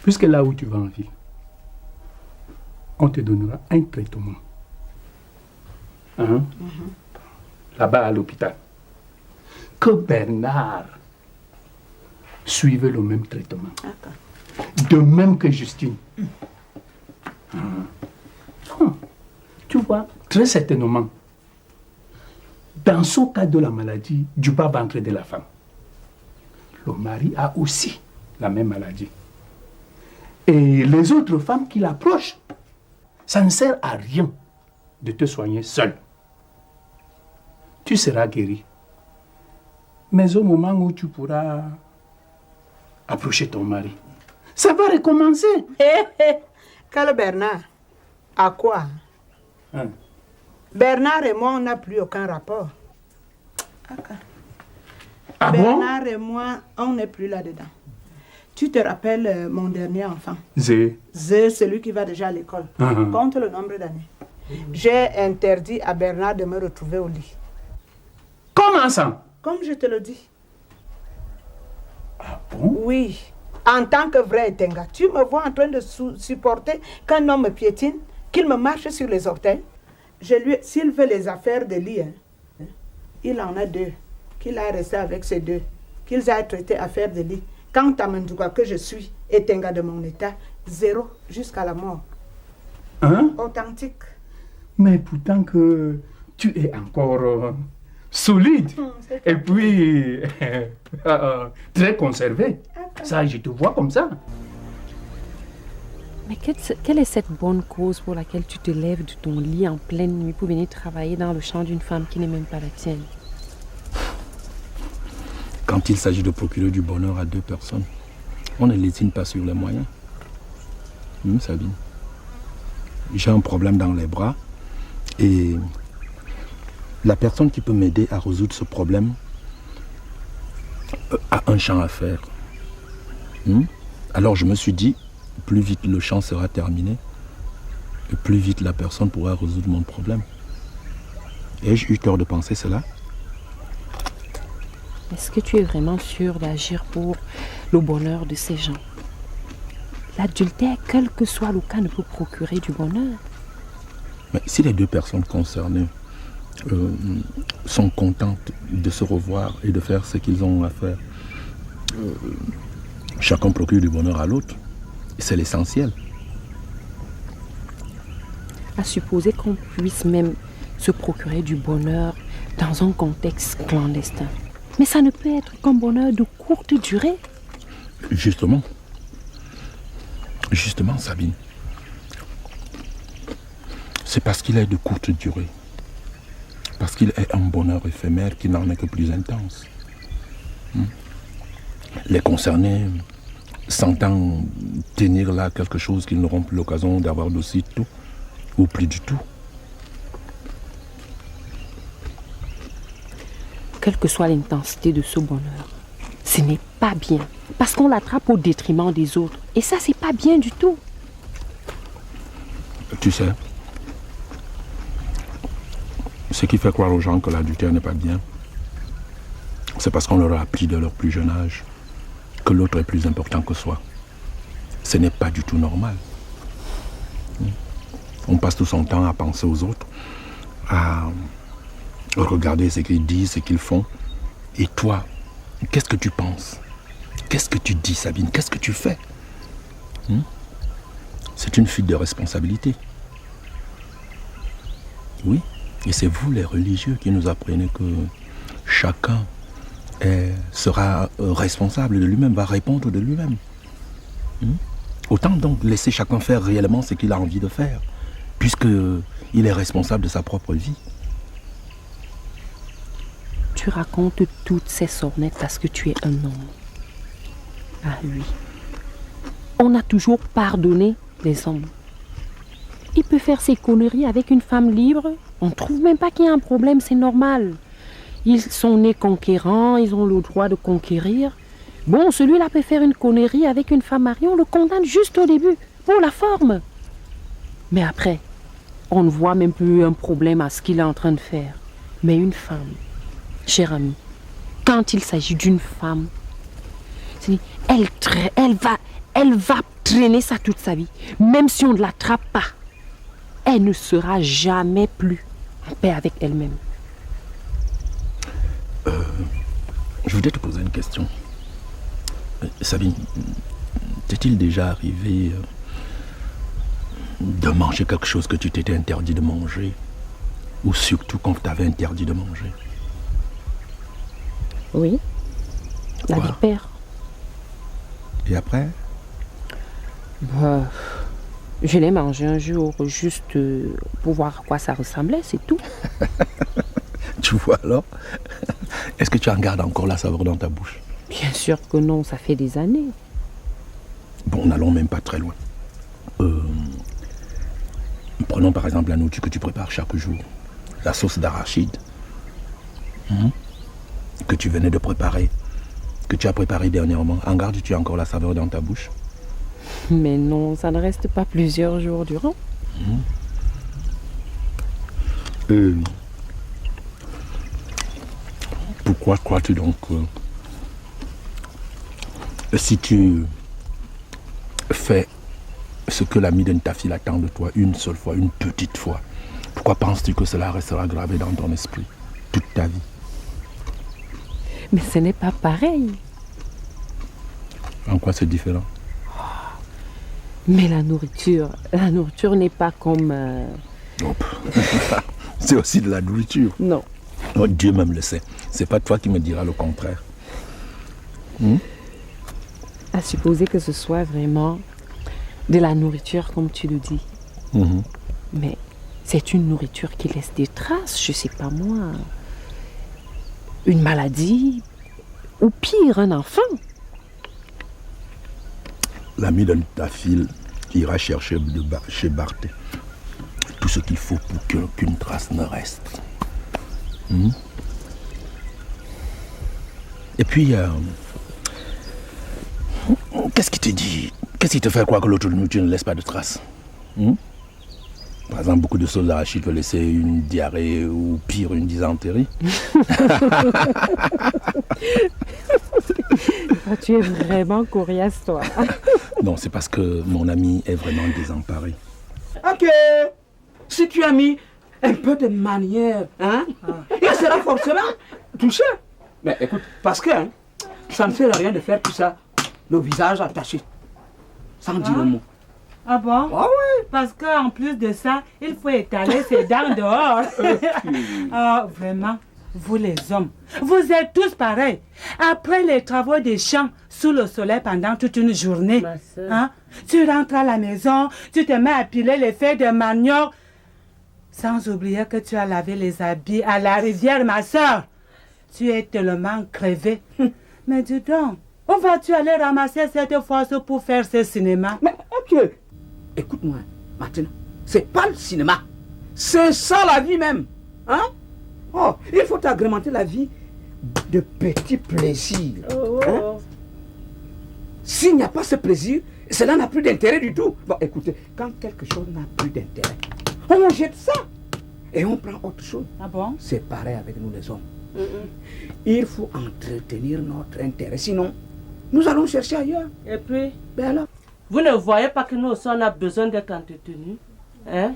Puisque là où tu vas en ville, on te donnera un traitement. Là-bas à l'hôpital. Que Bernard suive le même traitement. De même que Justine. Tu vois, très certainement, dans ce cas de la maladie du bas-ventre de la femme, le mari a aussi la même maladie. Et les autres femmes qui l'approchent, ça ne sert à rien de te soigner seule. Tu seras guéri. Mais au moment où tu pourras approcher ton mari, ça va recommencer. Quel Bernard? À quoi? Bernard et moi, on n'a plus aucun rapport. Ah Bernard et moi, on n'est plus là-dedans. Tu te rappelles mon dernier enfant? Zé, celui qui va déjà à l'école. Compte le nombre d'années. J'ai interdit à Bernard de me retrouver au lit. Comment ça? Comme je te le dis. Ah bon? Oui. En tant que vrai Etenga, tu me vois en train de supporter qu'un homme me piétine, qu'il me marche sur les orteils. S'il veut les affaires de lit, il en a 2. Qu'il a resté avec ces 2. Qu'ils aient traité affaires de lit. Quant à Mandouga que je suis, Etenga de mon état, 0 jusqu'à la mort. Authentique. Mais pourtant que tu es encore solide. Et puis très conservé. Ça, je te vois comme ça. Mais quelle est cette bonne cause pour laquelle tu te lèves de ton lit en pleine nuit pour venir travailler dans le champ d'une femme qui n'est même pas la tienne? Quand il s'agit de procurer du bonheur à 2 personnes, on ne lésine pas sur les moyens. Sabine, j'ai un problème dans les bras et la personne qui peut m'aider à résoudre ce problème a un champ à faire. Alors je me suis dit, plus vite le champ sera terminé, et plus vite la personne pourra résoudre mon problème. Ai-je eu tort de penser cela? Est-ce que tu es vraiment sûr d'agir pour le bonheur de ces gens? L'adultère, quel que soit le cas, ne peut procurer du bonheur. Mais si les 2 personnes concernées sont contentes de se revoir et de faire ce qu'ils ont à faire, chacun procure du bonheur à l'autre. C'est l'essentiel. À supposer qu'on puisse même se procurer du bonheur dans un contexte clandestin. Mais ça ne peut être qu'un bonheur de courte durée. Justement, Sabine. C'est parce qu'il est de courte durée. Parce qu'il est un bonheur éphémère qui n'en est que plus intense. Les concernés sentant tenir là quelque chose qu'ils n'auront plus l'occasion d'avoir d'aussitôt, ou plus du tout. Quelle que soit l'intensité de ce bonheur, ce n'est pas bien. Parce qu'on l'attrape au détriment des autres. Et ça, c'est pas bien du tout. Tu sais, ce qui fait croire aux gens que l'adultère n'est pas bien, c'est parce qu'on leur a appris de leur plus jeune âge que l'autre est plus important que soi. Ce n'est pas du tout normal. On passe tout son temps à penser aux autres, à regarder ce qu'ils disent, ce qu'ils font. Et toi, qu'est-ce que tu penses? Qu'est-ce que tu dis, Sabine? Qu'est-ce que tu fais? C'est une fuite de responsabilité. Oui, et c'est vous les religieux qui nous apprenez que chacun sera responsable de lui-même, va répondre de lui-même. Autant donc laisser chacun faire réellement ce qu'il a envie de faire, puisqu'il est responsable de sa propre vie. Tu racontes toutes ces sornettes parce que tu es un homme. Ah oui. On a toujours pardonné les hommes. Il peut faire ses conneries avec une femme libre. On ne trouve même pas qu'il y a un problème, c'est normal. Ils sont nés conquérants, ils ont le droit de conquérir. Bon, celui-là peut faire une connerie avec une femme mariée, on le condamne juste au début, pour la forme. Mais après, on ne voit même plus un problème à ce qu'il est en train de faire. Mais une femme, cher ami, quand il s'agit d'une femme, elle Elle va traîner ça toute sa vie. Même si on ne l'attrape pas, elle ne sera jamais plus en paix avec elle-même. Je voudrais te poser une question. Sabine, t'est-il déjà arrivé de manger quelque chose que tu t'étais interdit de manger, ou surtout qu'on t'avait interdit de manger? Oui, la Quoi? vipère. Et après? Je l'ai mangé un jour juste pour voir à quoi ça ressemblait, c'est tout. Tu vois alors? Est-ce que tu en gardes encore la saveur dans ta bouche? Bien sûr que non, ça fait des années. Bon, n'allons même pas très loin. Prenons par exemple la nourriture que tu prépares chaque jour. La sauce d'arachide. Que tu venais de préparer. Que tu as préparé dernièrement. En gardes-tu encore la saveur dans ta bouche? Mais non, ça ne reste pas plusieurs jours durant. Pourquoi crois-tu donc si tu fais ce que l'ami de ta fille attend de toi une seule fois, une petite fois, pourquoi penses-tu que cela restera gravé dans ton esprit toute ta vie? Mais ce n'est pas pareil. En quoi c'est différent? Mais la nourriture n'est pas comme... Hop. C'est aussi de la nourriture. Non. Oh, Dieu même le sait. C'est pas toi qui me diras le contraire. À supposer que ce soit vraiment de la nourriture comme tu le dis. Mais c'est une nourriture qui laisse des traces, je sais pas moi. Une maladie, ou pire, un enfant. L'ami de ta fille ira chercher chez Barthé tout ce qu'il faut pour qu'aucune trace ne reste. Et puis, qu'est-ce qui te dit? Qu'est-ce qui te fait croire que l'autre nourriture ne laisse pas de traces? Par exemple, beaucoup de sauce d'arachide peut laisser une diarrhée ou pire, une dysenterie. Tu es vraiment coriace, toi. Non, c'est parce que mon ami est vraiment désemparé. Ok. Si tu as mis un peu de manière, il sera forcément touché. Mais écoute, parce que ça ne sert à rien de faire tout ça, le visage attaché, sans dire un mot. Ah bon? Ah oui. Parce qu'en plus de ça, il faut étaler ses dents dehors. Ah, vraiment, vous les hommes, vous êtes tous pareils. Après les travaux des champs, sous le soleil pendant toute une journée, tu rentres à la maison, tu te mets à piler les feuilles de manioc, sans oublier que tu as lavé les habits à la rivière, ma soeur. Tu es tellement crevée. Mais dis donc, où vas-tu aller ramasser cette force pour faire ce cinéma? Mais ok. Écoute-moi, Martina, c'est pas le cinéma. C'est ça la vie même. Oh, il faut agrémenter la vie de petits plaisirs. S'il n'y a pas ce plaisir, cela n'a plus d'intérêt du tout. Bon, écoutez, quand quelque chose n'a plus d'intérêt, on jette ça et on prend autre chose. Ah bon? C'est pareil avec nous les hommes. Il faut entretenir notre intérêt, sinon nous allons chercher ailleurs. Et puis, Ben alors, vous ne voyez pas que nous aussi on a besoin d'être entretenus, hein?